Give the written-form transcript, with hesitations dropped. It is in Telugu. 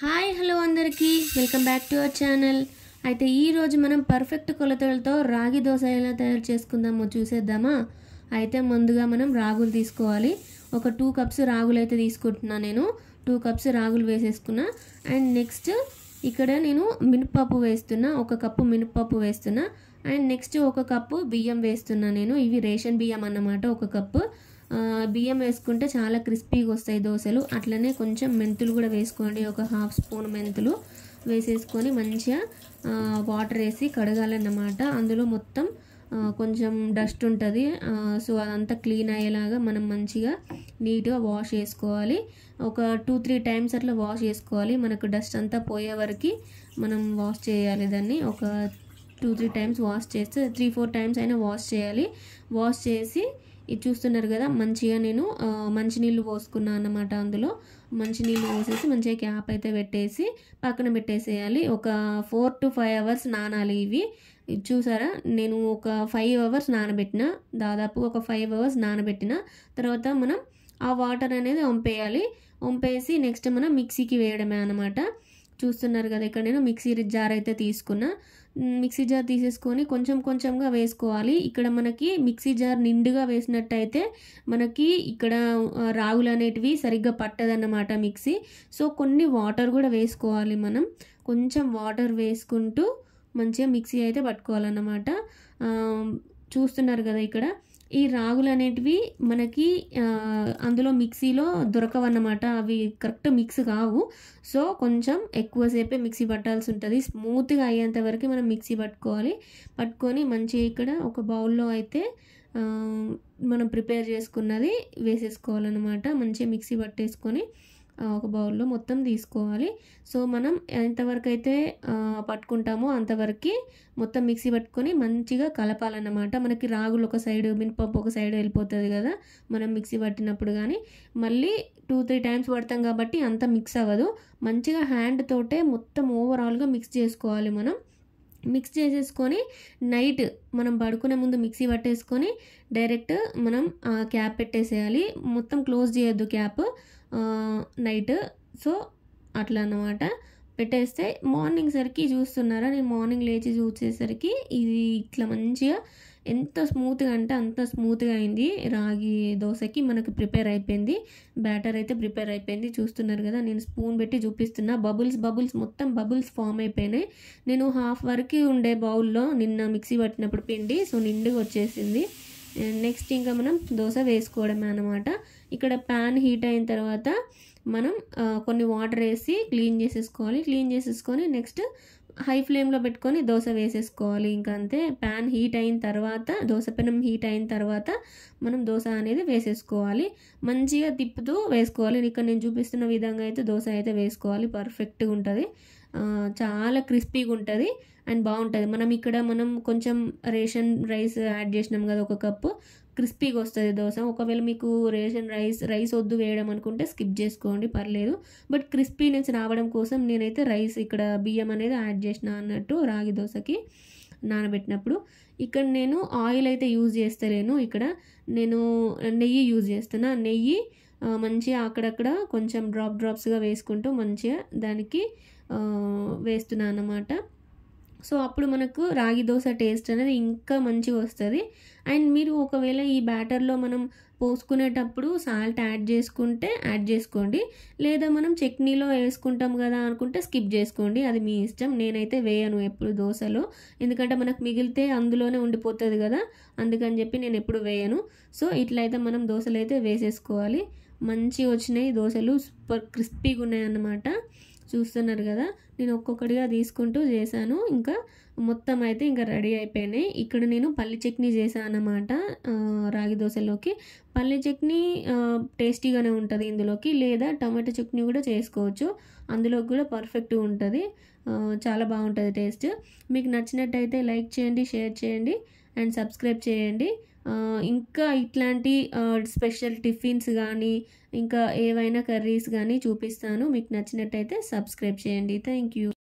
హాయ్ హలో అందరికీ welcome back to our channel. అయితే ఈరోజు మనం పర్ఫెక్ట్ కొలతలతో రాగి దోశ ఎలా తయారు చేసుకుందామో చూసేద్దామా. అయితే ముందుగా మనం రాగులు తీసుకోవాలి. ఒక 2 కప్స్ రాగులు అయితే తీసుకుంటున్నా. నేను 2 కప్స్ రాగులు వేసేసుకున్నా. అండ్ నెక్స్ట్ ఇక్కడ నేను మినపప్పు వేస్తున్నా. 1 కప్పు మినపప్పు వేస్తున్నా. అండ్ నెక్స్ట్ 1 కప్పు బియ్యం వేస్తున్నా. నేను ఇవి రేషన్ బియ్యం అన్నమాట. 1 కప్పు బియ్యం వేసుకుంటే చాలా క్రిస్పీగా వస్తాయి దోశలు. అట్లనే కొంచెం మెంతులు కూడా వేసుకోండి. ఒక 1/2 స్పూన్ మెంతులు వేసేసుకొని మంచిగా వాటర్ వేసి కడగాలన్నమాట. అందులో మొత్తం కొంచెం డస్ట్ ఉంటుంది. సో అదంతా క్లీన్ అయ్యేలాగా మనం మంచిగా నీట్గా వాష్ చేసుకోవాలి. ఒక 2-3 టైమ్స్ అట్లా వాష్ చేసుకోవాలి. మనకు డస్ట్ అంతా పోయే వరకు మనం వాష్ చేయాలి. దాన్ని ఒక 2-3 టైమ్స్ వాష్ చేస్తే 3-4 టైమ్స్ అయినా వాష్ చేయాలి. వాష్ చేసి ఇది చూస్తున్నారు కదా, మంచిగా నేను మంచినీళ్ళు పోసుకున్నాను అన్నమాట. అందులో మంచినీళ్ళు పోసేసి మంచిగా క్యాప్ అయితే పెట్టేసి పక్కన పెట్టేసేయాలి. ఒక 4 to 5 అవర్స్ నానాలి ఇవి. చూసారా, నేను ఒక 5 అవర్స్ నానబెట్టిన, దాదాపు ఒక 5 అవర్స్ నానబెట్టిన తర్వాత మనం ఆ వాటర్ అనేది వంపేయాలి. వంపేసి నెక్స్ట్ మనం మిక్సీకి వేయడమే అన్నమాట. చూస్తున్నారు కదా, ఇక్కడ నేను మిక్సీ జార్ అయితే తీసుకున్నా. మిక్సీ జార్ తీసేసుకొని కొంచెం కొంచెంగా వేసుకోవాలి. ఇక్కడ మనకి మిక్సీ జార్ నిండుగా వేసినట్టయితే మనకి ఇక్కడ రాగులు అనేటివి సరిగ్గా పట్టదన్నమాట మిక్సీ. సో కొన్ని వాటర్ కూడా వేసుకోవాలి. మనం కొంచెం వాటర్ వేసుకుంటూ మంచిగా మిక్సీ అయితే పట్టుకోవాలన్నమాట. చూస్తున్నారు కదా, ఇక్కడ ఈ రాగులు అనేటివి మనకి అందులో మిక్సీలో దొరకవన్నమాట. అవి కరెక్ట్ మిక్స్ కావు. సో కొంచెం ఎక్కువసేపే మిక్సీ పట్టాల్సి ఉంటుంది. స్మూత్గా అయ్యేంత వరకు మనం మిక్సీ పట్టుకోవాలి. పట్టుకొని మంచిగా ఇక్కడ ఒక బౌల్లో అయితే మనం ప్రిపేర్ చేసుకున్నది వేసేసుకోవాలన్నమాట. మంచిగా మిక్సీ పట్టేసుకొని ఒక బౌల్లో మొత్తం తీసుకోవాలి. సో మనం ఎంతవరకు అయితే పట్టుకుంటామో అంతవరకు మొత్తం మిక్సీ పట్టుకొని మంచిగా కలపాలన్నమాట. మనకి రాగులు ఒక సైడ్, మినపప్పు ఒక సైడ్ వెళ్ళిపోతుంది కదా మనం మిక్సీ పట్టినప్పుడు. కానీ మళ్ళీ 2-3 టైమ్స్ పడతాం కాబట్టి అంత మిక్స్ అవ్వదు. మంచిగా హ్యాండ్ తోటే మొత్తం ఓవరాల్గా మిక్స్ చేసుకోవాలి. మనం మిక్స్ చేసేసుకొని నైట్ మనం పడుకునే ముందు మిక్సీ పట్టేసుకొని డైరెక్ట్ మనం క్యాప్ పెట్టేసేయాలి. మొత్తం క్లోజ్ చేయొద్దు క్యాప్ నైట్. సో అట్లా అన్నమాట పెట్టేస్తే మార్నింగ్ సరికి చూస్తున్నారా, నేను మార్నింగ్ లేచి చూసేసరికి ఇది ఇట్లా మంచిగా ఎంత స్మూత్గా అంటే అంత స్మూత్గా అయింది. రాగి దోశకి మనకు ప్రిపేర్ అయిపోయింది. బ్యాటర్ అయితే ప్రిపేర్ అయిపోయింది. చూస్తున్నారు కదా, నేను స్పూన్ పెట్టి చూపిస్తున్నా. బబుల్స్ మొత్తం బబుల్స్ ఫామ్ అయిపోయినాయి. నేను హాఫ్ వరకు ఉండే బౌల్లో నిన్న మిక్సీ పట్టినప్పుడు పిండి, సో నిండుగా వచ్చేసింది. నెక్స్ట్ ఇంకా మనం దోశ వేసుకోవడమే అన్నమాట. ఇక్కడ ప్యాన్ హీట్ అయిన తర్వాత మనం కొన్ని వాటర్ వేసి క్లీన్ చేసేసుకోవాలి. క్లీన్ చేసేసుకొని నెక్స్ట్ హై ఫ్లేమ్లో పెట్టుకొని దోశ వేసేసుకోవాలి. ఇంకా అంతే. ప్యాన్ హీట్ అయిన తర్వాత, దోశ పెనం హీట్ అయిన తర్వాత మనం దోశ అనేది వేసేసుకోవాలి. మంచిగా తిప్పుతూ వేసుకోవాలి. ఇక్కడ నేను చూపిస్తున్న విధంగా అయితే దోశ అయితే వేసుకోవాలి. పర్ఫెక్ట్గా ఉంటుంది. చాలా క్రిస్పీగా ఉంటుంది అండ్ బాగుంటుంది. మనం కొంచెం రేషన్ రైస్ యాడ్ చేసినాం కదా, 1 కప్పు, క్రిస్పీగా వస్తుంది దోశ. ఒకవేళ మీకు రేషన్ రైస్ వద్దు వేయడం అనుకుంటే స్కిప్ చేసుకోండి, పర్లేదు. బట్ క్రిస్పీనెస్ రావడం కోసం నేనైతే రైస్ ఇక్కడ బియ్యం అనేది యాడ్ చేసిన అన్నట్టు రాగి దోశకి నానబెట్టినప్పుడు. ఇక్కడ నేను ఆయిల్ అయితే యూజ్ చేస్తలేను. ఇక్కడ నేను నెయ్యి యూజ్ చేస్తున్నా. నెయ్యి మంచిగా అక్కడక్కడ కొంచెం డ్రాప్స్గా వేసుకుంటూ మంచిగా దానికి వేస్తున్నాను అన్నమాట. సో అప్పుడు మనకు రాగి దోశ టేస్ట్ అనేది ఇంకా మంచిగా వస్తుంది. అండ్ మీరు ఒకవేళ ఈ బ్యాటర్లో మనం పోసుకునేటప్పుడు సాల్ట్ యాడ్ చేసుకుంటే యాడ్ చేసుకోండి, లేదా మనం చట్నీలో వేసుకుంటాం కదా అనుకుంటే స్కిప్ చేసుకోండి, అది మీ ఇష్టం. నేనైతే వేయను ఎప్పుడు దోశలో, ఎందుకంటే మనకు మిగిలితే అందులోనే ఉండిపోతుంది కదా, అందుకని చెప్పి నేను ఎప్పుడు వేయను. సో ఇట్లయితే మనం దోశలు అయితే వేసేసుకోవాలి. మంచిగా వచ్చినాయి దోశలు, సూపర్ క్రిస్పీగా ఉన్నాయి అన్నమాట. చూస్తున్నారు కదా, నేను ఒక్కొక్కటిగా తీసుకుంటూ చేశాను. ఇంకా మొత్తం అయితే ఇంకా రెడీ అయిపోయినాయి. ఇక్కడ నేను పల్లి చట్నీ చేశాను అన్నమాట రాగి దోశలోకి. పల్లి చట్నీ టేస్టీగానే ఉంటుంది ఇందులోకి, లేదా టమాటో చట్నీ కూడా చేసుకోవచ్చు. అందులోకి కూడా పర్ఫెక్ట్గా ఉంటుంది. చాలా బాగుంటుంది టేస్ట్. మీకు నచ్చినట్టయితే లైక్ చేయండి, షేర్ చేయండి అండ్ సబ్స్క్రైబ్ చేయండి. ఇంకా ఇట్లాంటి స్పెషల్ టిఫిన్స్ కానీ ఇంకా ఏవైనా కర్రీస్ కానీ చూపిస్తాను. మీకు నచ్చినట్టయితే సబ్స్క్రైబ్ చేయండి. Thank you.